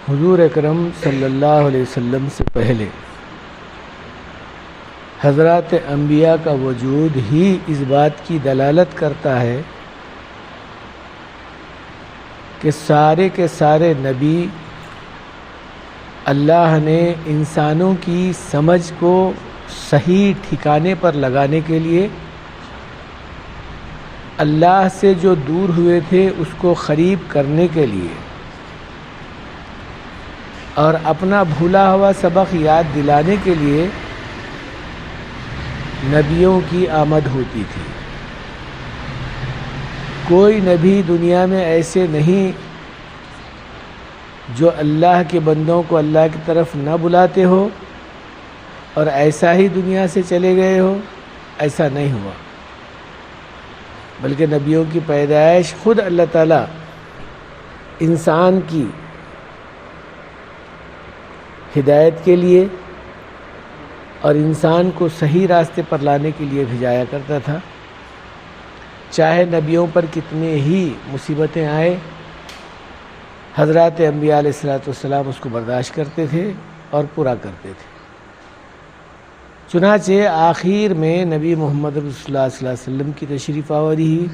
حضور اکرم صلی اللہ علیہ وسلم سے پہلے حضرات انبیاء کا وجود ہی اس بات کی دلالت کرتا ہے کہ سارے کے سارے نبی اللہ نے انسانوں کی سمجھ کو صحیح ٹھکانے پر لگانے کے لیے اللہ سے جو دور ہوئے تھے اس کو قریب کرنے کے لیے اور اپنا بھولا ہوا سبق یاد دلانے کے لیے نبیوں کی آمد ہوتی تھی۔ کوئی نبی دنیا میں ایسے نہیں جو اللہ کے بندوں کو اللہ کی طرف نہ بلاتے ہو اور ایسا ہی دنیا سے چلے گئے ہو، ایسا نہیں ہوا، بلکہ نبیوں کی پیدائش خود اللہ تعالیٰ انسان کی ہدایت کے لیے اور انسان کو صحیح راستے پر لانے کے لیے بھیجایا کرتا تھا۔ چاہے نبیوں پر کتنے ہی مصیبتیں آئے، حضرات انبیاء علیہ السلام اس کو برداشت کرتے تھے اور پورا کرتے تھے۔ چنانچہ آخر میں نبی محمد رسول اللہ صلی اللہ علیہ وسلم کی تشریف آوری ہی۔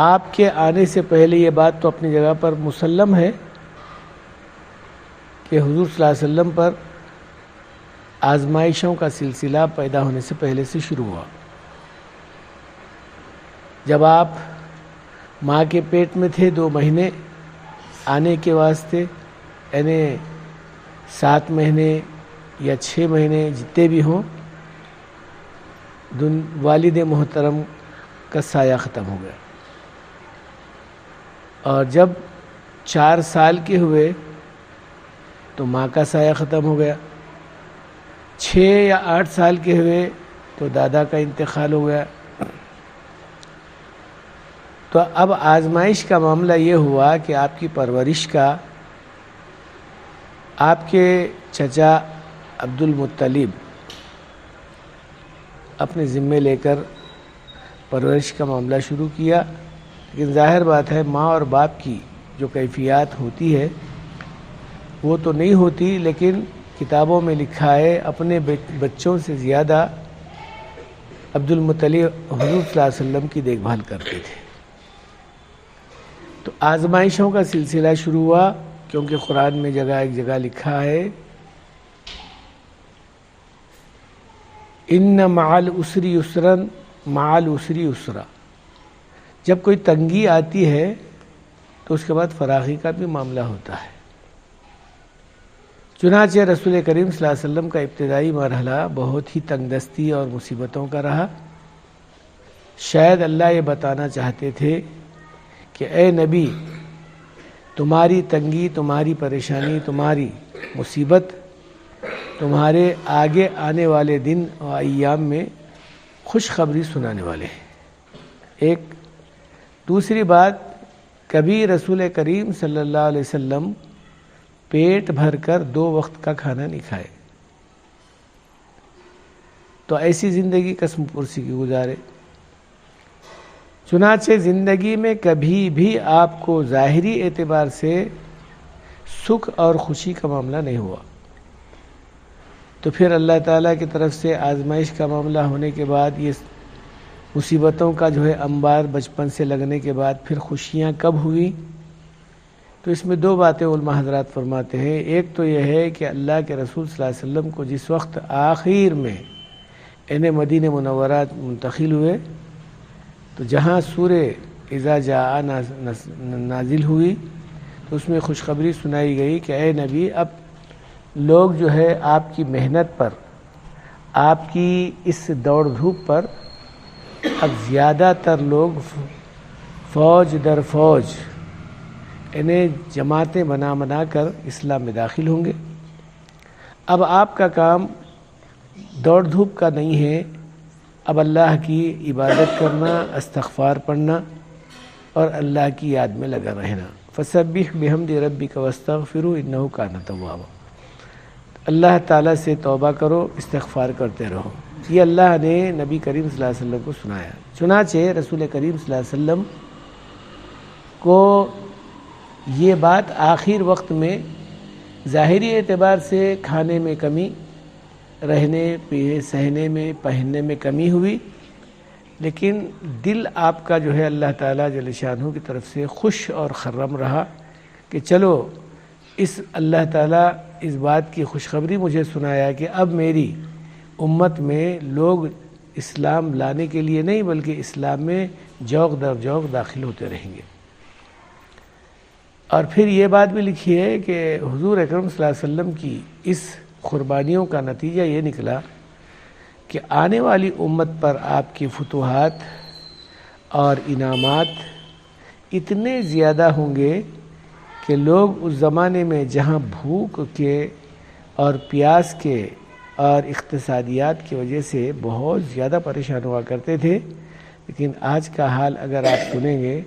آپ کے آنے سے پہلے یہ بات تو اپنی جگہ پر مسلم ہے کہ حضور صلی اللہ علیہ وسلم پر آزمائشوں کا سلسلہ پیدا ہونے سے پہلے سے شروع ہوا۔ جب آپ ماں کے پیٹ میں تھے 2 مہینے آنے کے واسطے، یعنی 7 مہینے یا 6 مہینے جتنے بھی ہوں، والد محترم کا سایہ ختم ہو گیا، اور جب 4 سال کے ہوئے تو ماں کا سایہ ختم ہو گیا، 6 یا 8 سال کے ہوئے تو دادا کا انتقال ہو گیا۔ تو اب آزمائش کا معاملہ یہ ہوا کہ آپ کی پرورش کا آپ کے چچا عبد المطلب اپنے ذمے لے کر پرورش کا معاملہ شروع کیا، لیکن ظاہر بات ہے ماں اور باپ کی جو کیفیات ہوتی ہے وہ تو نہیں ہوتی، لیکن کتابوں میں لکھا ہے اپنے بچوں سے زیادہ عبد المطلب حضور صلی اللہ علیہ وسلم کی دیکھ بھال کرتے تھے۔ تو آزمائشوں کا سلسلہ شروع ہوا، کیونکہ قرآن میں ایک جگہ لکھا ہے ان مع العسر یسرا مع العسر یسرا۔ جب کوئی تنگی آتی ہے تو اس کے بعد فراخی کا بھی معاملہ ہوتا ہے۔ چنانچہ رسول کریم صلی اللہ علیہ وسلم کا ابتدائی مرحلہ بہت ہی تنگ دستی اور مصیبتوں کا رہا۔ شاید اللہ یہ بتانا چاہتے تھے کہ اے نبی، تمہاری تنگی، تمہاری پریشانی، تمہاری مصیبت تمہارے آگے آنے والے دن اور ایام میں خوشخبری سنانے والے ہیں۔ ایک دوسری بات، کبھی رسول کریم صلی اللہ علیہ وسلم پیٹ بھر کر 2 وقت کا کھانا نہیں کھائے، تو ایسی زندگی قسم پرسی کی گزارے۔ چنانچہ زندگی میں کبھی بھی آپ کو ظاہری اعتبار سے سکھ اور خوشی کا معاملہ نہیں ہوا، تو پھر اللہ تعالیٰ کی طرف سے آزمائش کا معاملہ ہونے کے بعد، یہ مصیبتوں کا جو ہے انبار بچپن سے لگنے کے بعد پھر خوشیاں کب ہوئی؟ تو اس میں 2 باتیں علماء حضرات فرماتے ہیں۔ ایک تو یہ ہے کہ اللہ کے رسول صلی اللہ علیہ وسلم کو جس وقت آخر میں انہیں مدینہ منورہ منتقل ہوئے، تو جہاں سورہ اذا جاء نازل ہوئی تو اس میں خوشخبری سنائی گئی کہ اے نبی، اب لوگ جو ہے آپ کی محنت پر، آپ کی اس دوڑ دھوپ پر، اب زیادہ تر لوگ فوج در فوج انہیں جماعتیں بنا کر اسلام میں داخل ہوں گے۔ اب آپ کا کام دوڑ دھوپ کا نہیں ہے، اب اللہ کی عبادت کرنا، استغفار پڑھنا اور اللہ کی یاد میں لگا رہنا۔ فسبح بحمد ربک واستغفرہ انہ کان توابا۔ اللہ تعالیٰ سے توبہ کرو، استغفار کرتے رہو۔ یہ اللہ نے نبی کریم صلی اللہ علیہ وسلم کو سنایا۔ چنانچہ رسول کریم صلی اللہ علیہ وسلم کو یہ بات آخر وقت میں ظاہری اعتبار سے کھانے میں کمی، رہنے سہنے میں پہننے میں کمی ہوئی، لیکن دل آپ کا جو ہے اللہ تعالیٰ جل شانہ کی طرف سے خوش اور خرم رہا کہ چلو اس اللہ تعالیٰ اس بات کی خوشخبری مجھے سنایا کہ اب میری امت میں لوگ اسلام لانے کے لیے نہیں بلکہ اسلام میں جوق در جوق داخل ہوتے رہیں گے۔ اور پھر یہ بات بھی لکھی ہے کہ حضور اکرم صلی اللہ علیہ وسلم کی اس قربانیوں کا نتیجہ یہ نکلا کہ آنے والی امت پر آپ کی فتوحات اور انعامات اتنے زیادہ ہوں گے کہ لوگ اس زمانے میں جہاں بھوک کے اور پیاس کے اور اقتصادیات کی وجہ سے بہت زیادہ پریشان ہوا کرتے تھے، لیکن آج کا حال اگر آپ سنیں گے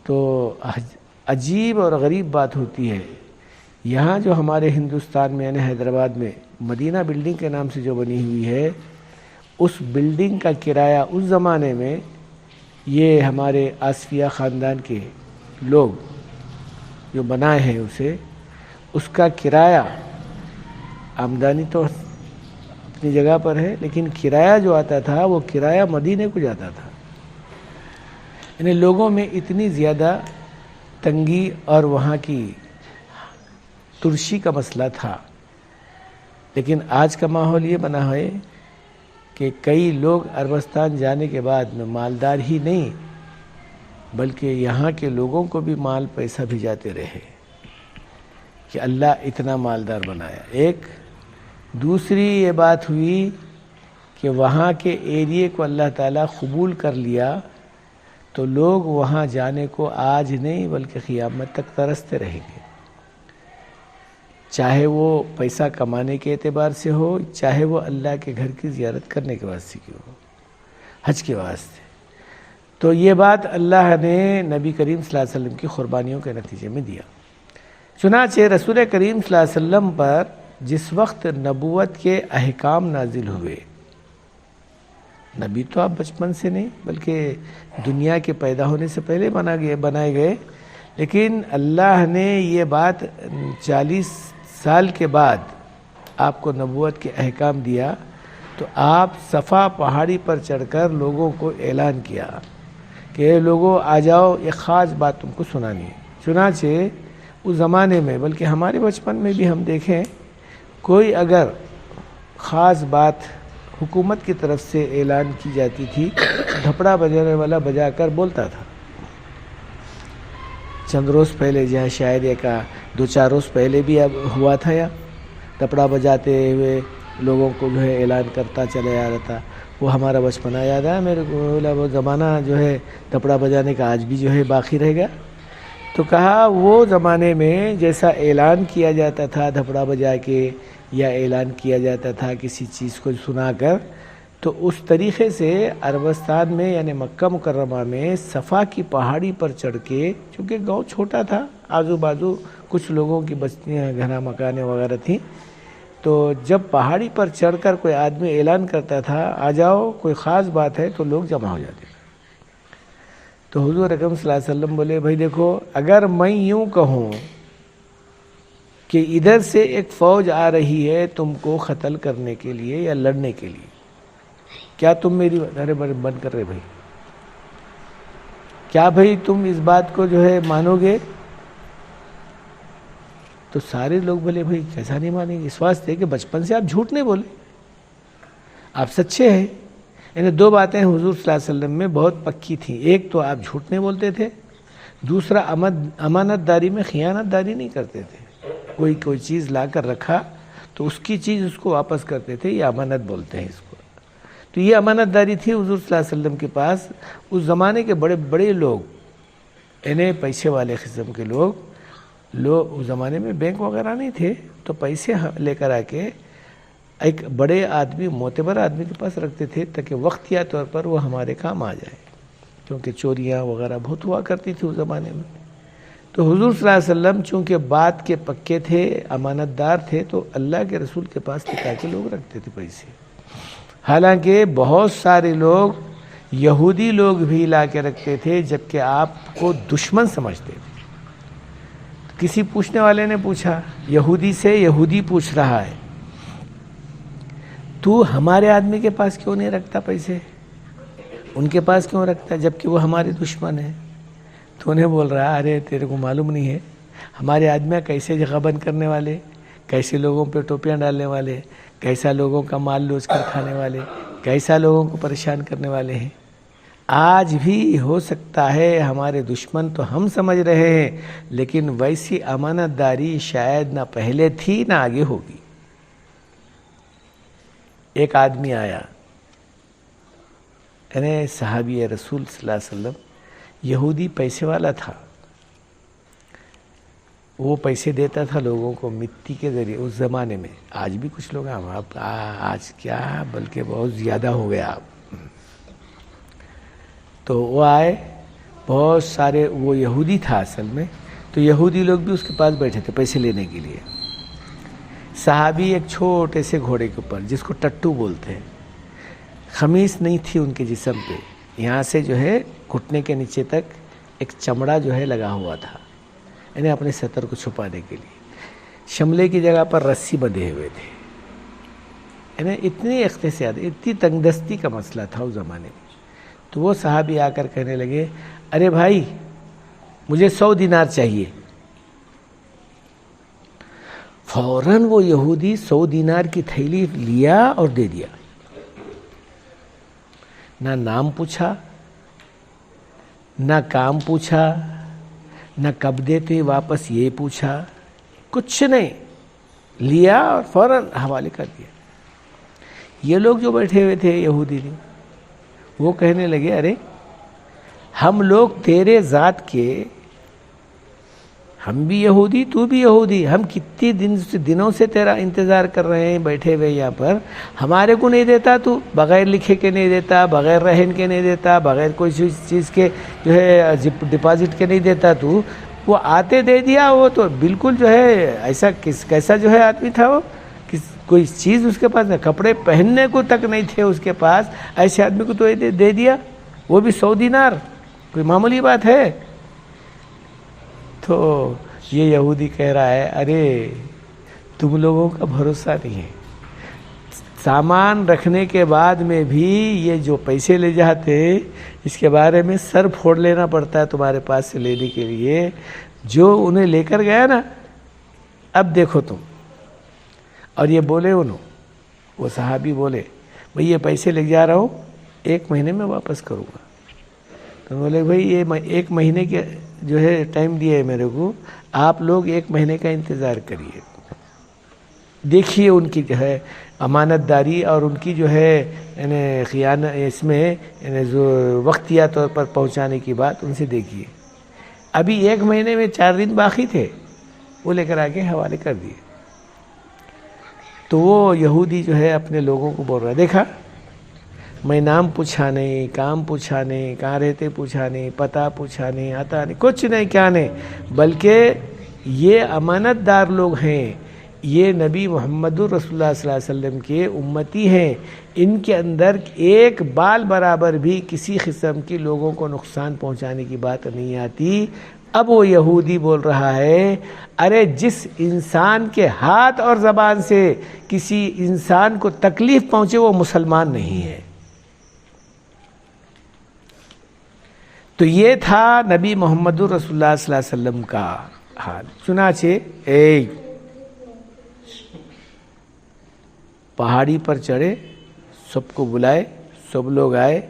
تو عجیب اور غریب بات ہوتی ہے۔ یہاں جو ہمارے ہندوستان میں یعنی حیدرآباد میں مدینہ بلڈنگ کے نام سے جو بنی ہوئی ہے، اس بلڈنگ کا کرایہ اس زمانے میں یہ ہمارے آصفیہ خاندان کے لوگ جو بنائے ہیں اسے، اس کا کرایہ، آمدنی تو اپنی جگہ پر ہے لیکن کرایہ جو آتا تھا وہ کرایہ مدینے کو جاتا تھا۔ یعنی لوگوں میں اتنی زیادہ تنگی اور وہاں کی ترشی کا مسئلہ تھا، لیکن آج کا ماحول یہ بنا ہے کہ کئی لوگ عربستان جانے کے بعد میں مالدار ہی نہیں بلکہ یہاں کے لوگوں کو بھی مال پیسہ بھیجاتے رہے کہ اللہ اتنا مالدار بنایا۔ ایک دوسری یہ بات ہوئی کہ وہاں کے ایریے کو اللہ تعالیٰ قبول کر لیا تو لوگ وہاں جانے کو آج نہیں بلکہ قیامت تک ترستے رہیں گے، چاہے وہ پیسہ کمانے کے اعتبار سے ہو، چاہے وہ اللہ کے گھر کی زیارت کرنے کے واسطے کی ہو، حج کے واسطے۔ تو یہ بات اللہ نے نبی کریم صلی اللہ علیہ وسلم کی قربانیوں کے نتیجے میں دیا۔ چنانچہ رسول کریم صلی اللہ علیہ وسلم پر جس وقت نبوت کے احکام نازل ہوئے، نبی تو آپ بچپن سے نہیں بلکہ دنیا کے پیدا ہونے سے پہلے بنائے گئے، لیکن اللہ نے یہ بات 40 سال کے بعد آپ کو نبوت کے احکام دیا تو آپ صفا پہاڑی پر چڑھ کر لوگوں کو اعلان کیا کہ اے لوگوں آ جاؤ، ایک خاص بات تم کو سنانی ہے۔ چنانچہ اس زمانے میں بلکہ ہمارے بچپن میں بھی ہم دیکھیں، کوئی اگر خاص بات حکومت کی طرف سے اعلان کی جاتی تھی، دھپڑا بجانے والا بجا کر بولتا تھا۔ چند روز پہلے جہاں شاید ایک 2-4 روز پہلے بھی اب ہوا تھا، یا دھپڑا بجاتے ہوئے لوگوں کو جو ہے اعلان کرتا چلے آ رہا تھا۔ وہ ہمارا بچپنا یاد ہے میرے کو، وہ زمانہ جو ہے دھپڑا بجانے کا آج بھی جو ہے باقی رہ گیا۔ تو کہا وہ زمانے میں جیسا اعلان کیا جاتا تھا دھپڑا بجا کے یا اعلان کیا جاتا تھا کسی چیز کو سنا کر، تو اس طریقے سے عربستان میں یعنی مکہ مکرمہ میں صفا کی پہاڑی پر چڑھ کے، چونکہ گاؤں چھوٹا تھا، آزو بازو کچھ لوگوں کی بستیاں گھر مکانیں وغیرہ تھیں، تو جب پہاڑی پر چڑھ کر کوئی آدمی اعلان کرتا تھا آ جاؤ کوئی خاص بات ہے تو لوگ جمع ہو جاتے تھے۔ تو حضور اکرم صلی اللہ علیہ وسلم بولے بھائی دیکھو، اگر میں یوں کہوں کہ ادھر سے ایک فوج آ رہی ہے تم کو قتل کرنے کے لیے یا لڑنے کے لیے، کیا تم میری ارے بند کر رہے بھائی، کیا بھائی تم اس بات کو جو ہے مانو گے؟ تو سارے لوگ بولے بھائی کیسا نہیں مانیں گے، اس واسطے کہ بچپن سے آپ جھوٹ نہیں بولے، آپ سچے ہیں۔ یعنی 2 باتیں حضور صلی اللہ علیہ وسلم میں بہت پکی تھیں، ایک تو آپ جھوٹ نہیں بولتے تھے، دوسرا امانت داری میں خیانت داری نہیں کرتے تھے۔ کوئی چیز لا کر رکھا تو اس کی چیز اس کو واپس کرتے تھے، یہ امانت بولتے ہیں اس کو۔ تو یہ امانت داری تھی حضور صلی اللہ علیہ وسلم کے پاس۔ اس زمانے کے بڑے بڑے لوگ یعنی پیسے والے قسم کے لوگ اس زمانے میں بینک وغیرہ نہیں تھے، تو پیسے لے کر آ کے ایک بڑے آدمی معتبر آدمی کے پاس رکھتے تھے تاکہ وقتیہ طور پر وہ ہمارے کام آ جائے، کیونکہ چوریاں وغیرہ بہت ہوا کرتی تھی اس زمانے میں۔ تو حضور صلی اللہ علیہ وسلم چونکہ بات کے پکے تھے، امانت دار تھے، تو اللہ کے رسول کے پاس ٹکا کے لوگ رکھتے تھے پیسے۔ حالانکہ بہت سارے لوگ یہودی لوگ بھی لا کے رکھتے تھے، جبکہ آپ کو دشمن سمجھتے تھے، کسی پوچھنے والے نے پوچھا یہودی سے، یہودی پوچھ رہا ہے تو ہمارے آدمی کے پاس کیوں نہیں رکھتا پیسے، ان کے پاس کیوں رکھتا جبکہ وہ ہمارے دشمن ہیں؟ تو انہیں بول رہا ارے تیرے کو معلوم نہیں ہے ہمارے آدمیاں کیسے جگہ بند کرنے والے، کیسے لوگوں پہ ٹوپیاں ڈالنے والے، کیسا لوگوں کا مال لوچ کر کھانے والے، کیسا لوگوں کو پریشان کرنے والے ہیں۔ آج بھی ہو سکتا ہے ہمارے دشمن تو ہم سمجھ رہے ہیں، لیکن ویسی امانت داری شاید نہ پہلے تھی نہ آگے ہوگی۔ ایک آدمی آیا، یعنی صحابی رسول صلی اللہ علیہ وسلم، یہودی پیسے والا تھا، وہ پیسے دیتا تھا لوگوں کو مٹی کے ذریعے اس زمانے میں، آج بھی کچھ لوگ آج کیا بلکہ بہت زیادہ ہو گیا اب۔ تو وہ آئے بہت سارے، وہ یہودی تھا اصل میں، تو یہودی لوگ بھی اس کے پاس بیٹھے تھے پیسے لینے کے لیے۔ صحابی ایک چھوٹے سے گھوڑے کے اوپر، جس کو ٹٹو بولتے ہیں، خمیص نہیں تھی ان کے جسم پہ، یہاں سے جو ہے گھٹنے کے نیچے تک ایک چمڑا جو ہے لگا ہوا تھا، یعنی اپنے ستر کو چھپانے کے لیے۔ شملے کی جگہ پر رسی بندھے ہوئے تھے، یعنی اتنی اختصاص، اتنی تنگ دستی کا مسئلہ تھا اس زمانے میں۔ تو وہ صحابی آ کر کہنے لگے ارے بھائی مجھے 100 دینار چاہیے۔ فوراً وہ یہودی 100 دینار کی تھیلی لیا اور دے دیا، نہ نام پوچھا، نہ کام پوچھا، نہ کب دیتے واپس یہ پوچھا، کچھ نہیں، لیا اور فوراً حوالے کر دیا۔ یہ لوگ جو بیٹھے ہوئے تھے یہودی نے، وہ کہنے لگے ارے ہم لوگ تیرے ذات کے، ہم بھی یہودی تو بھی یہودی، ہم کتنی دنوں سے تیرا انتظار کر رہے ہیں بیٹھے ہوئے یہاں پر، ہمارے کو نہیں دیتا تو، بغیر لکھے کے نہیں دیتا، بغیر رہن کے نہیں دیتا، بغیر کوئی چیز کے جو ہے ڈپازٹ کے نہیں دیتا تو، وہ آتے دے دیا۔ وہ تو بالکل جو ہے ایسا کیسا جو ہے آدمی تھا وہ، کوئی چیز اس کے پاس نہیں، کپڑے پہننے کو تک نہیں تھے اس کے پاس، ایسے آدمی کو تو دے دیا، وہ بھی 100 دینار، کوئی معمولی بات ہے؟ تو یہ یہودی کہہ رہا ہے ارے تم لوگوں کا بھروسہ نہیں ہے، سامان رکھنے کے بعد میں بھی یہ جو پیسے لے جاتے اس کے بارے میں سر پھوڑ لینا پڑتا ہے تمہارے پاس سے لینے کے لیے، جو انہیں لے کر گیا نا اب دیکھو تم۔ اور یہ بولے وہ صحابی بولے بھئی یہ پیسے لے جا رہا ہوں 1 مہینے میں واپس کروں گا۔ تو بولے بھئی یہ 1 مہینے کے جو ہے ٹائم دیا ہے میرے کو، آپ لوگ 1 مہینے کا انتظار کریے، دیکھیے ان کی جو ہے امانت داری اور ان کی جو ہے یعنی خیانت، اس میں یعنی جو وقتیہ طور پر پہنچانے کی بات ان سے دیکھیے۔ ابھی 1 مہینے میں 4 دن باقی تھے، وہ لے کر آگے حوالے کر دیے۔ تو وہ یہودی جو ہے اپنے لوگوں کو بول رہا دیکھا میں نام پوچھا نہیں، کام پوچھا نہیں، کہاں رہتے پوچھا نہیں، پتہ پوچھا نہیں، آتا نہیں، کچھ نہیں، کیا نہیں، بلکہ یہ امانت دار لوگ ہیں، یہ نبی محمد رسول اللہ صلی اللہ علیہ وسلم کے امتی ہیں، ان کے اندر ایک بال برابر بھی کسی قسم کی لوگوں کو نقصان پہنچانے کی بات نہیں آتی۔ اب وہ یہودی بول رہا ہے ارے جس انسان کے ہاتھ اور زبان سے کسی انسان کو تکلیف پہنچے وہ مسلمان نہیں ہے۔ تو یہ تھا نبی محمد رسول اللہ صلی اللہ علیہ وسلم کا حال۔ چنانچہ پہاڑی پر چڑھے، سب کو بلائے، سب لوگ آئے،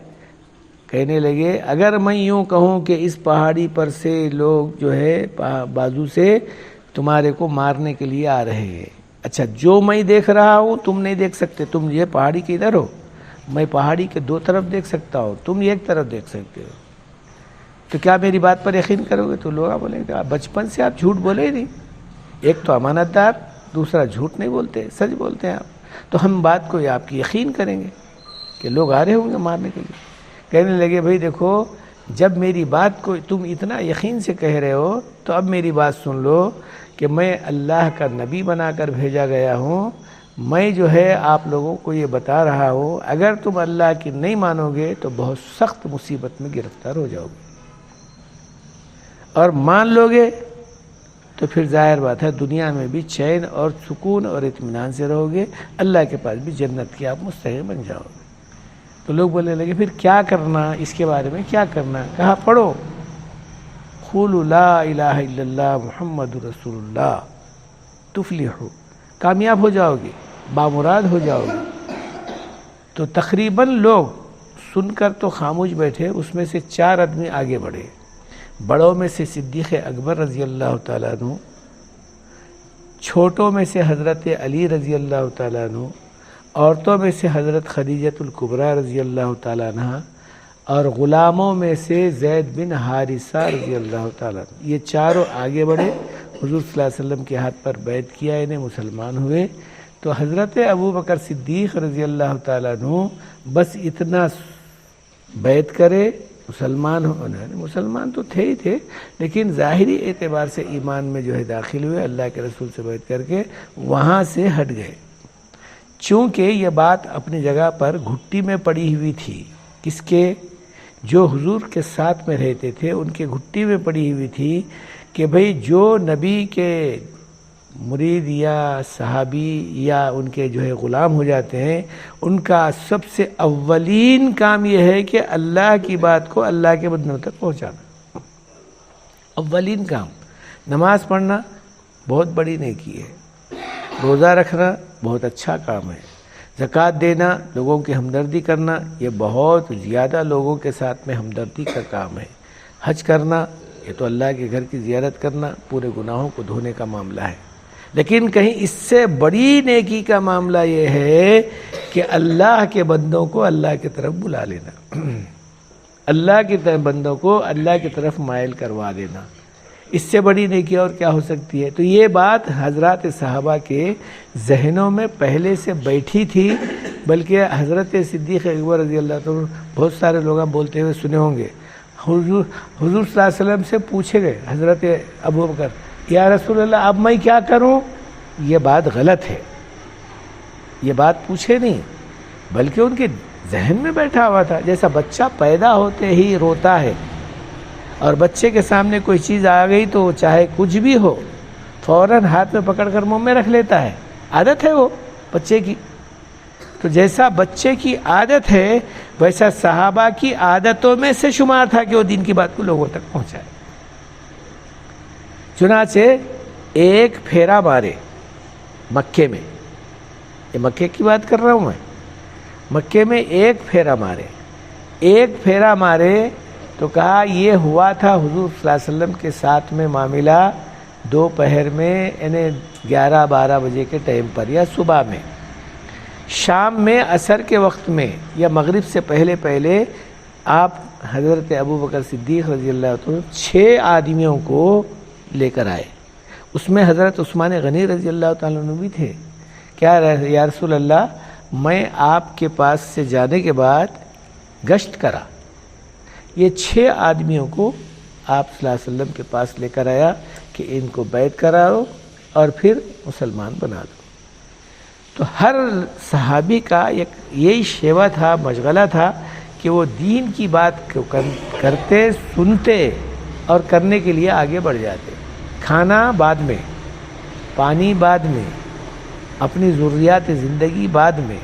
کہنے لگے اگر میں یوں کہوں کہ اس پہاڑی پر سے لوگ جو ہے بازو سے تمہارے کو مارنے کے لیے آ رہے ہیں، اچھا جو میں دیکھ رہا ہوں تم نہیں دیکھ سکتے، تم یہ پہاڑی کے ادھر ہو، میں پہاڑی کے 2 طرف دیکھ سکتا ہوں، تم ایک طرف دیکھ سکتے ہو، تو کیا میری بات پر یقین کرو گے؟ تو لوگ بولیں گے بچپن سے آپ جھوٹ بولے ہی نہیں، ایک تو امانت دار، دوسرا جھوٹ نہیں بولتے، سچ بولتے ہیں آپ، تو ہم بات کو آپ کی یقین کریں گے کہ لوگ آ رہے ہوں گے مارنے کے لیے۔ کہنے لگے بھئی دیکھو جب میری بات کو تم اتنا یقین سے کہہ رہے ہو تو اب میری بات سن لو کہ میں اللہ کا نبی بنا کر بھیجا گیا ہوں، میں جو ہے آپ لوگوں کو یہ بتا رہا ہوں اگر تم اللہ کی نہیں مانو گے تو بہت سخت مصیبت میں گرفتار ہو جاؤ گے، اور مان لو گے تو تو پھر ظاہر بات ہے دنیا میں بھی چین اور سکون اور اطمینان سے رہو گے، اللہ کے پاس بھی جنت کی آپ مستحق بن جاؤ گے۔ تو لوگ بولنے لگے پھر کیا کرنا، اس کے بارے میں کیا کرنا؟ کہا پڑھو قولوا لا الہ الا اللہ محمد رسول اللہ تفلحوا، کامیاب ہو جاؤ گے، بامراد ہو جاؤ گے۔ تو تقریباً لوگ سن کر تو خاموش بیٹھے، اس میں سے 4 آدمی آگے بڑھے۔ بڑوں میں سے صدیق اکبر رضی اللہ تعالیٰ عنہ، چھوٹوں میں سے حضرت علی رضی اللہ تعالیٰ عنہ، عورتوں میں سے حضرت خدیجۃ الکبریٰ رضی اللہ تعالیٰ عنہ، اور غلاموں میں سے زید بن حارثہ رضی اللہ تعالیٰ عنہ۔ یہ چاروں آگے بڑھے، حضور صلی اللہ علیہ وسلم کے ہاتھ پر بیعت کیا، انہیں مسلمان ہوئے۔ تو حضرت ابو بکر صدیق رضی اللہ تعالیٰ عنہ بس اتنا بیعت کرے، مسلمان ہونے، مسلمان تو تھے ہی تھے، لیکن ظاہری اعتبار سے ایمان میں جو ہے داخل ہوئے، اللہ کے رسول سے بیعت کر کے وہاں سے ہٹ گئے۔ چونکہ یہ بات اپنی جگہ پر گھٹی میں پڑی ہوئی تھی، کس کے؟ جو حضور کے ساتھ میں رہتے تھے ان کے گھٹی میں پڑی ہوئی تھی کہ بھئی جو نبی کے مرید یا صحابی یا ان کے جو ہے غلام ہو جاتے ہیں، ان کا سب سے اولین کام یہ ہے کہ اللہ کی بات کو اللہ کے بندوں تک پہنچانا۔ اولین کام نماز پڑھنا بہت بڑی نیکی ہے، روزہ رکھنا بہت اچھا کام ہے، زکوٰۃ دینا، لوگوں کی ہمدردی کرنا، یہ بہت زیادہ لوگوں کے ساتھ میں ہمدردی کا کام ہے۔ حج کرنا، یہ تو اللہ کے گھر کی زیارت کرنا پورے گناہوں کو دھونے کا معاملہ ہے۔ لیکن کہیں اس سے بڑی نیکی کا معاملہ یہ ہے کہ اللہ کے بندوں کو اللہ کی طرف بلا لینا، اللہ کے بندوں کو اللہ کی طرف مائل کروا دینا۔ اس سے بڑی نیکی اور کیا ہو سکتی ہے؟ تو یہ بات حضرات صحابہ کے ذہنوں میں پہلے سے بیٹھی تھی، بلکہ حضرت صدیق اکبر رضی اللہ عنہ بہت سارے لوگ بولتے ہوئے سنے ہوں گے، حضور صلی اللہ علیہ وسلم سے پوچھے گئے حضرت ابو بکر، یا رسول اللہ اب میں کیا کروں؟ یہ بات غلط ہے، یہ بات پوچھے نہیں، بلکہ ان کے ذہن میں بیٹھا ہوا تھا۔ جیسا بچہ پیدا ہوتے ہی روتا ہے اور بچے کے سامنے کوئی چیز آ گئی تو چاہے کچھ بھی ہو فوراً ہاتھ میں پکڑ کر منہ میں رکھ لیتا ہے، عادت ہے وہ بچے کی۔ تو جیسا بچے کی عادت ہے ویسا صحابہ کی عادتوں میں سے شمار تھا کہ وہ دین کی بات کو لوگوں تک پہنچائے۔ چنانچہ ایک پھیرا مارے مکے میں، یہ مکے کی بات کر رہا ہوں میں، مکے میں ایک پھیرا مارے تو کہا یہ ہوا تھا حضور صلی اللہ علیہ وسلم کے ساتھ میں معاملہ دوپہر میں، یعنی 11-12 بجے کے ٹائم پر یا صبح میں، شام میں عصر کے وقت میں یا مغرب سے پہلے آپ حضرت ابو بکر صدیق رضی اللہ عنہ 6 آدمیوں کو لے کر آئے۔ اس میں حضرت عثمان غنی رضی اللہ تعالیٰ عنہ بھی تھے۔ کیا یا رسول اللہ، میں آپ کے پاس سے جانے کے بعد گشت کرا، یہ 6 آدمیوں کو آپ صلی اللہ علیہ وسلم کے پاس لے کر آیا کہ ان کو بیعت کراؤ اور پھر مسلمان بنا دو۔ تو ہر صحابی کا یہی شیوا تھا، مشغلہ تھا کہ وہ دین کی بات کو کرتے، سنتے اور کرنے کے لیے آگے بڑھ جاتے۔ کھانا بعد میں، پانی بعد میں، اپنی ضروریات زندگی بعد میں،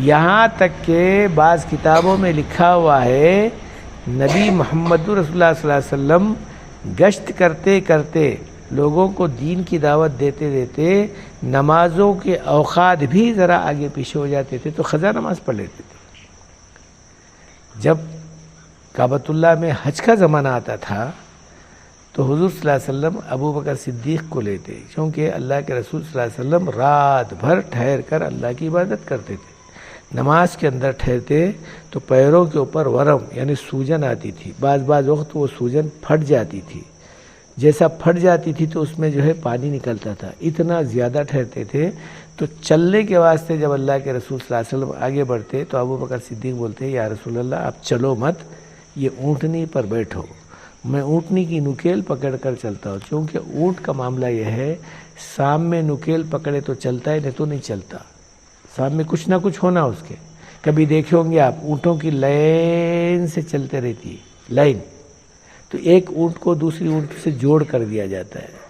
یہاں تک کہ بعض کتابوں میں لکھا ہوا ہے نبی محمد رسول اللہ صلی اللہ علیہ وسلم گشت کرتے کرتے، لوگوں کو دین کی دعوت دیتے دیتے نمازوں کے اوقات بھی ذرا آگے پیچھے ہو جاتے تھے تو قضا نماز پڑھ لیتے تھے۔ جب کعبۃ اللہ میں حج کا زمانہ آتا تھا تو حضور صلی اللہ علیہ وسلم ابو بکر صدیق کو لیتے، کیونکہ اللہ کے رسول صلی اللہ علیہ وسلم رات بھر ٹھہر کر اللہ کی عبادت کرتے تھے۔ نماز کے اندر ٹھہرتے تو پیروں کے اوپر ورم یعنی سوجن آتی تھی، بعض وقت وہ سوجن پھٹ جاتی تھی، جیسا پھٹ جاتی تھی تو اس میں جو ہے پانی نکلتا تھا، اتنا زیادہ ٹھہرتے تھے۔ تو چلنے کے واسطے جب اللہ کے رسول صلی اللہ علیہ وسلم آگے بڑھتے تو ابو بکر صدیق بولتے، یا رسول اللہ آپ چلو مت، یہ اونٹنی پر بیٹھو، میں اونٹنی کی نکیل پکڑ کر چلتا ہوں، کیونکہ اونٹ کا معاملہ یہ ہے سام میں نکیل پکڑے تو چلتا ہے، نہیں تو نہیں چلتا، سام میں کچھ نہ کچھ ہونا اس کے۔ کبھی دیکھے ہوں گے آپ اونٹوں کی لائن سے چلتے رہتی ہے، لائن، تو ایک اونٹ کو دوسری اونٹ سے جوڑ کر دیا جاتا ہے،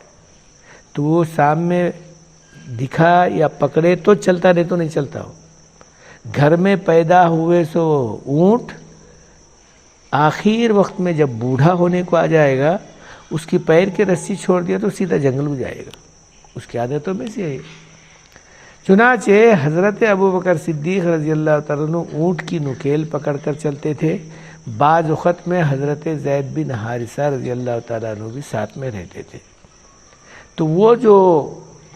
تو وہ سامنے دکھا یا پکڑے تو چلتا، نہیں تو نہیں چلتا ہو۔ گھر میں پیدا ہوئے سو اونٹ آخر وقت میں جب بوڑھا ہونے کو آ جائے گا، اس کی پیر کی رسی چھوڑ دیا تو سیدھا جنگل میں جائے گا، اس کی عادتوں میں سے ہے۔ چنانچہ حضرت ابوبکر صدیق رضی اللہ تعالیٰ عنہ اونٹ کی نکیل پکڑ کر چلتے تھے۔ بعض وقت میں حضرت زید بن حارثہ رضی اللہ تعالیٰ عنہ بھی ساتھ میں رہتے تھے۔ تو وہ جو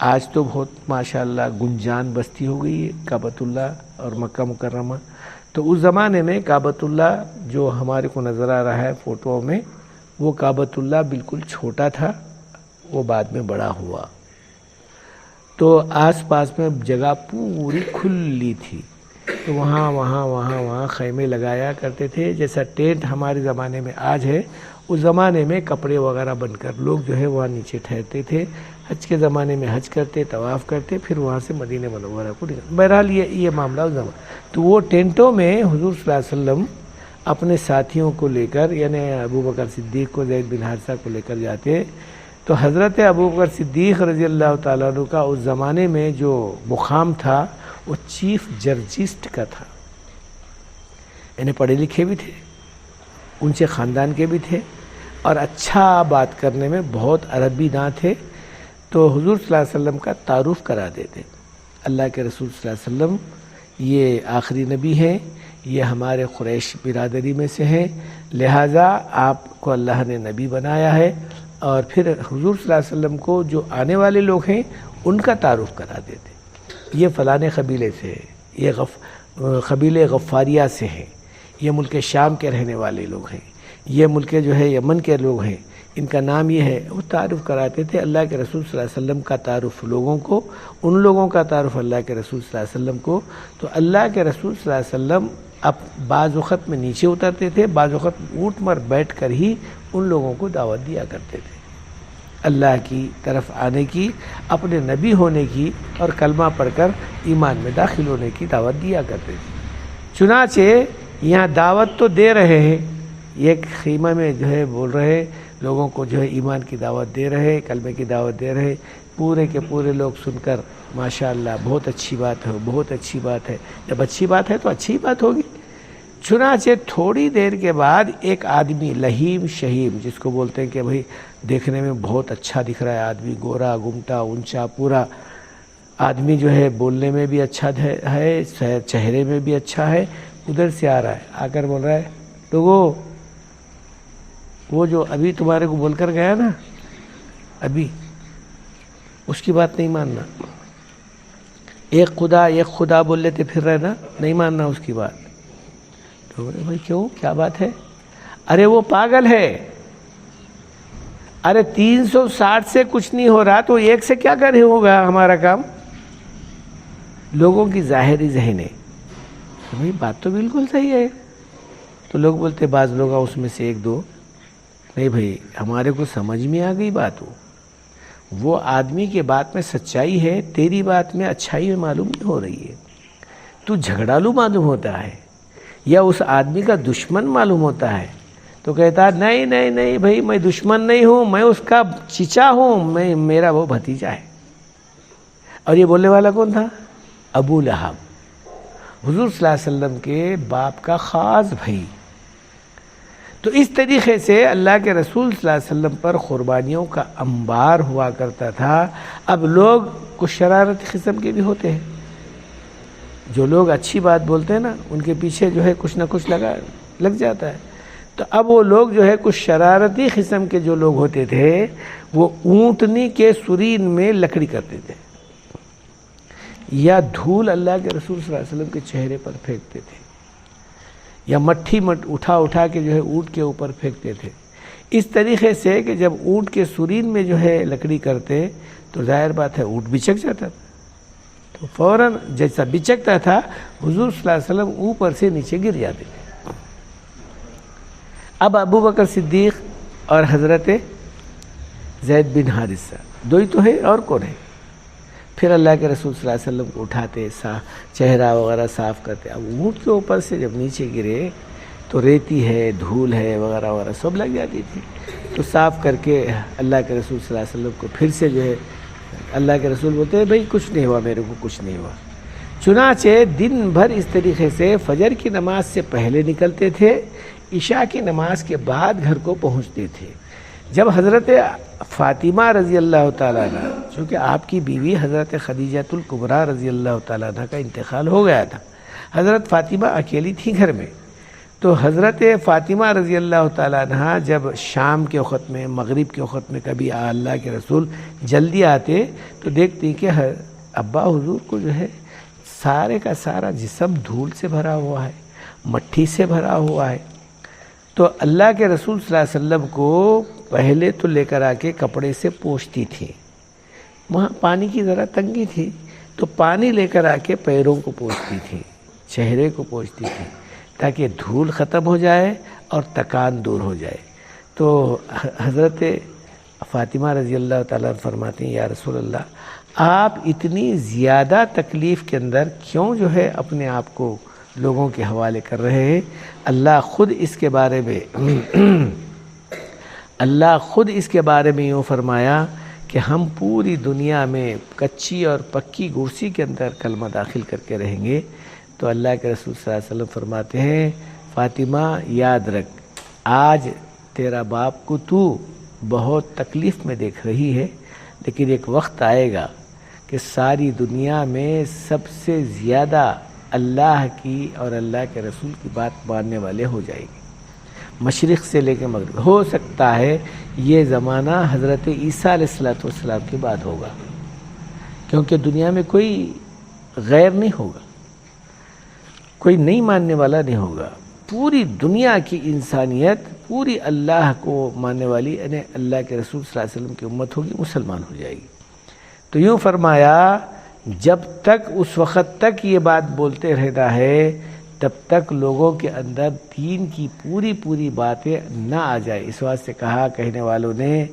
آج تو بہت ماشاءاللہ گنجان بستی ہو گئی ہے کعبۃ اللہ اور مکہ مکرمہ، تو اس زمانے میں کعبۃ اللہ جو ہمارے کو نظر آ رہا ہے فوٹو میں، وہ کعبۃ اللہ بالکل چھوٹا تھا، وہ بعد میں بڑا ہوا۔ تو آس پاس میں جگہ پوری کھلی تھی، تو وہاں خیمے لگایا کرتے تھے، جیسا ٹینٹ ہمارے زمانے میں آج ہے، اس زمانے میں کپڑے وغیرہ بن کر لوگ جو ہے وہاں نیچے ٹھہرتے تھے۔ حج کے زمانے میں حج کرتے، طواف کرتے، پھر وہاں سے مدینہ منورہ کو نکلتے۔ بہرحال یہ معاملہ اس زمانے، تو وہ ٹینٹوں میں حضور صلی اللہ علیہ وسلم اپنے ساتھیوں کو لے کر، یعنی ابوبکر صدیق کو، زید بن حارثہ کو لے کر جاتے۔ تو حضرت ابوبکر صدیق رضی اللہ تعالیٰ عنہ کا اس زمانے میں جو مقام تھا وہ چیف جرجسٹ کا تھا، یعنی پڑھے لکھے بھی تھے، اونچے خاندان کے بھی تھے، اور اچھا بات کرنے میں بہت عربی داں تھے۔ تو حضور صلی اللہ علیہ وسلم کا تعارف کرا دیتے، اللہ کے رسول صلی اللہ علیہ وسلم یہ آخری نبی ہیں، یہ ہمارے قریش برادری میں سے ہیں، لہٰذا آپ کو اللہ نے نبی بنایا ہے۔ اور پھر حضور صلی اللہ علیہ وسلم کو جو آنے والے لوگ ہیں ان کا تعارف کرا دیتے، یہ فلانے قبیلے سے ہے، یہ قبیلے غفاریہ سے ہیں، یہ ملک شام کے رہنے والے لوگ ہیں، یہ ملک جو ہے یمن کے لوگ ہیں، ان کا نام یہ ہے، وہ تعارف کراتے تھے۔ اللہ کے رسول صلی اللہ علیہ وسلم کا تعارف لوگوں کو، ان لوگوں کا تعارف اللہ کے رسول صلی اللہ علیہ وسلم کو۔ تو اللہ کے رسول صلی اللہ علیہ وسلم اب بعض وقت میں نیچے اترتے تھے، بعض وقت اونٹ پر بیٹھ کر ہی ان لوگوں کو دعوت دیا کرتے تھے، اللہ کی طرف آنے کی، اپنے نبی ہونے کی، اور کلمہ پڑھ کر ایمان میں داخل ہونے کی دعوت دیا کرتے تھے۔ چنانچہ یہاں دعوت تو دے رہے ہیں، ایک خیمہ میں جو ہے بول رہے لوگوں کو، جو ہے ایمان کی دعوت دے رہے، کلمے کی دعوت دے رہے، پورے کے پورے لوگ سن کر ماشاءاللہ بہت اچھی بات ہے، بہت اچھی بات ہے، جب اچھی بات ہے تو اچھی بات ہوگی۔ چنانچہ تھوڑی دیر کے بعد ایک آدمی لہیم شہیم، جس کو بولتے ہیں کہ بھئی دیکھنے میں بہت اچھا دکھ رہا ہے آدمی، گورا گمٹا اونچا پورا آدمی، جو ہے بولنے میں بھی اچھا ہے، چہرے میں بھی اچھا ہے، ادھر سے آ رہا ہے، آ کر بول رہا ہے لوگوں، وہ جو ابھی تمہارے کو بول کر گیا نا، ابھی اس کی بات نہیں ماننا، ایک خدا بول لیتے پھر رہنا، نہیں ماننا اس کی بات۔ تو بولے بھائی کیوں، کیا بات ہے؟ ارے وہ پاگل ہے، ارے 360 سے کچھ نہیں ہو رہا تو ایک سے کیا کرے ہوگا ہمارا کام؟ لوگوں کی ظاہری ذہن ہے، بھائی بات تو بالکل صحیح ہے۔ تو لوگ بولتے، بعض لوگ اس میں سے ایک دو، نہیں بھائی ہمارے کو سمجھ میں آ گئی بات، وہ آدمی کے بات میں سچائی ہے، تیری بات میں اچھائی معلوم نہیں ہو رہی ہے، تو جھگڑالو معلوم ہوتا ہے یا اس آدمی کا دشمن معلوم ہوتا ہے۔ تو کہتا نہیں نہیں نہیں بھائی، میں دشمن نہیں ہوں، میں اس کا چچا ہوں، میرا وہ بھتیجا ہے۔ اور یہ بولنے والا کون تھا؟ ابو لہب، حضور صلی اللہ علیہ وسلم کے باپ کا خاص بھائی۔ تو اس طریقے سے اللہ کے رسول صلی اللہ علیہ وسلم پر قربانیوں کا انبار ہوا کرتا تھا۔ اب لوگ کچھ شرارتی قسم کے بھی ہوتے ہیں، جو لوگ اچھی بات بولتے ہیں نا، ان کے پیچھے جو ہے کچھ نہ کچھ لگ جاتا ہے۔ تو اب وہ لوگ جو ہے کچھ شرارتی قسم کے جو لوگ ہوتے تھے، وہ اونٹنی کے سرین میں لکڑی کرتے تھے، یا دھول اللہ کے رسول صلی اللہ علیہ وسلم کے چہرے پر پھینکتے تھے، یا مٹھی اٹھا کے جو ہے اونٹ کے اوپر پھینکتے تھے، اس طریقے سے کہ جب اونٹ کے سرین میں جو ہے لکڑی کرتے تو ظاہر بات ہے اونٹ بچک جاتا تھا، تو فوراً جیسا بچکتا تھا حضور صلی اللہ علیہ وسلم اوپر سے نیچے گر جاتے تھے۔ اب ابوبکر صدیق اور حضرت زید بن حارثہ دو ہی تو ہے، اور کون ہے؟ پھر اللہ کے رسول صلی اللہ علیہ وسلم کو اٹھاتے، چہرہ وغیرہ صاف کرتے۔ اب اونٹ کے اوپر سے جب نیچے گرے تو ریتی ہے، دھول ہے وغیرہ وغیرہ سب لگ جاتی تھی، تو صاف کر کے اللہ کے رسول صلی اللہ علیہ وسلم کو پھر سے جو ہے اللہ کے رسول بولتے ہیں بھائی کچھ نہیں ہوا، میرے کو کچھ نہیں ہوا۔ چنانچہ دن بھر اس طریقے سے فجر کی نماز سے پہلے نکلتے تھے، عشاء کی نماز کے بعد گھر کو پہنچتے تھے۔ جب حضرت فاطمہ رضی اللہ تعالیٰ عنہ، چونکہ آپ کی بیوی حضرت خدیجہ الکبریٰ رضی اللہ تعالیٰ عنہ کا انتقال ہو گیا تھا، حضرت فاطمہ اکیلی تھی گھر میں، تو حضرت فاطمہ رضی اللہ تعالیٰ عنہ جب شام کے وقت میں، مغرب کے وقت میں کبھی اللہ کے رسول جلدی آتے تو دیکھتے کہ ابا حضور کو جو ہے سارے کا سارا جسم دھول سے بھرا ہوا ہے، مٹی سے بھرا ہوا ہے۔ تو اللہ کے رسول صلی اللہ علیہ وسلم کو پہلے تو لے کر آ کے کپڑے سے پوچھتی تھی، وہاں پانی کی ذرا تنگی تھی تو پانی لے کر آ کے پیروں کو پوچھتی تھی، چہرے کو پوچھتی تھی، تاکہ دھول ختم ہو جائے اور تکان دور ہو جائے۔ تو حضرت فاطمہ رضی اللہ تعالیٰ فرماتی ہیں یا رسول اللہ، آپ اتنی زیادہ تکلیف کے اندر کیوں جو ہے اپنے آپ کو لوگوں کے حوالے کر رہے ہیں؟ اللہ خود اس کے بارے میں یوں فرمایا کہ ہم پوری دنیا میں کچی اور پکی گرسی کے اندر کلمہ داخل کر کے رہیں گے۔ تو اللہ کے رسول صلی اللہ علیہ وسلم فرماتے ہیں فاطمہ یاد رکھ، آج تیرا باپ کو تو بہت تکلیف میں دیکھ رہی ہے، لیکن ایک وقت آئے گا کہ ساری دنیا میں سب سے زیادہ اللہ کی اور اللہ کے رسول کی بات ماننے والے ہو جائیں گے، مشرق سے لے کے مغرب۔ ہو سکتا ہے یہ زمانہ حضرت عیسیٰ علیہ السلام کے بعد ہوگا، کیونکہ دنیا میں کوئی غیر نہیں ہوگا، کوئی نہیں ماننے والا نہیں ہوگا۔ پوری دنیا کی انسانیت پوری اللہ کو ماننے والی یعنی اللہ کے رسول صلی اللہ علیہ وسلم کی امت ہوگی، مسلمان ہو جائے گی۔ تو یوں فرمایا جب تک اس وقت تک یہ بات بولتے رہنا ہے تب تک لوگوں کے اندر دین کی پوری باتیں نہ آ جائے۔ اس واسطے سے کہا کہنے والوں نے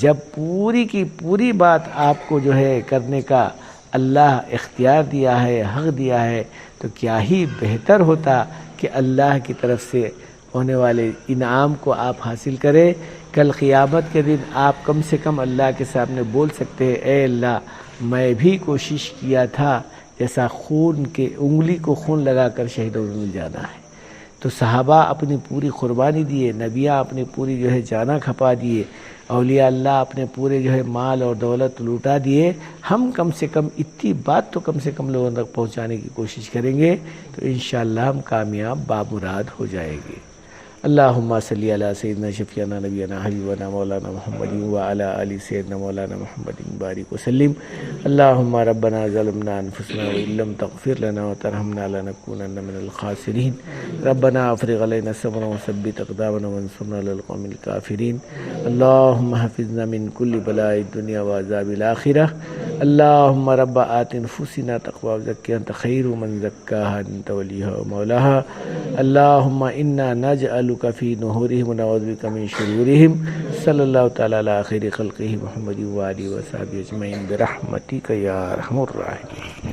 جب پوری کی پوری بات آپ کو جو ہے کرنے کا اللہ اختیار دیا ہے، حق دیا ہے، تو کیا ہی بہتر ہوتا کہ اللہ کی طرف سے ہونے والے انعام کو آپ حاصل کریں۔ کل قیامت کے دن آپ کم سے کم اللہ کے سامنے بول سکتے ہیں اے اللہ میں بھی کوشش کیا تھا، جیسا خون کے انگلی کو خون لگا کر شہیدوں میں مل جانا ہے۔ تو صحابہ اپنی پوری قربانی دیے، نبیاں اپنی پوری جو ہے جانیں کھپا دیے، اولیاء اللہ اپنے پورے جو ہے مال اور دولت لوٹا دیے۔ ہم کم سے کم اتنی بات تو کم سے کم لوگوں تک پہنچانے کی کوشش کریں گے تو انشاءاللہ ہم کامیاب بامراد ہو جائیں گے۔ اللہم صلی علی سیدنا شفیعنا نبینا حبیبنا مولانا محمد وعلی آل سیدنا مولانا محمد بارک وسلم۔ اللہم ربنا ظلمنا انفسنا وإن لم تغفر لنا وترحمنا لنکونن من الخاسرین۔ ربنا افرغ علینا صبرا وثبت اقدامنا وانصرنا علی القوم الکافرین۔ اللہم حفظنا من کل بلاء الدنیا وعذاب الآخرہ۔ اللہم رب آت نفوسنا تقوی وزکیها انت خیر من زکاها انت ولیها ومولاها۔ اللہم انا نجعلک فی نحورہم ونعوذ بک من شرورہم۔ صلی اللہ تعالی علی خیر خلقہ محمد وآلہ وصحبہ اجمعین برحمتک یا ارحم الراحمین۔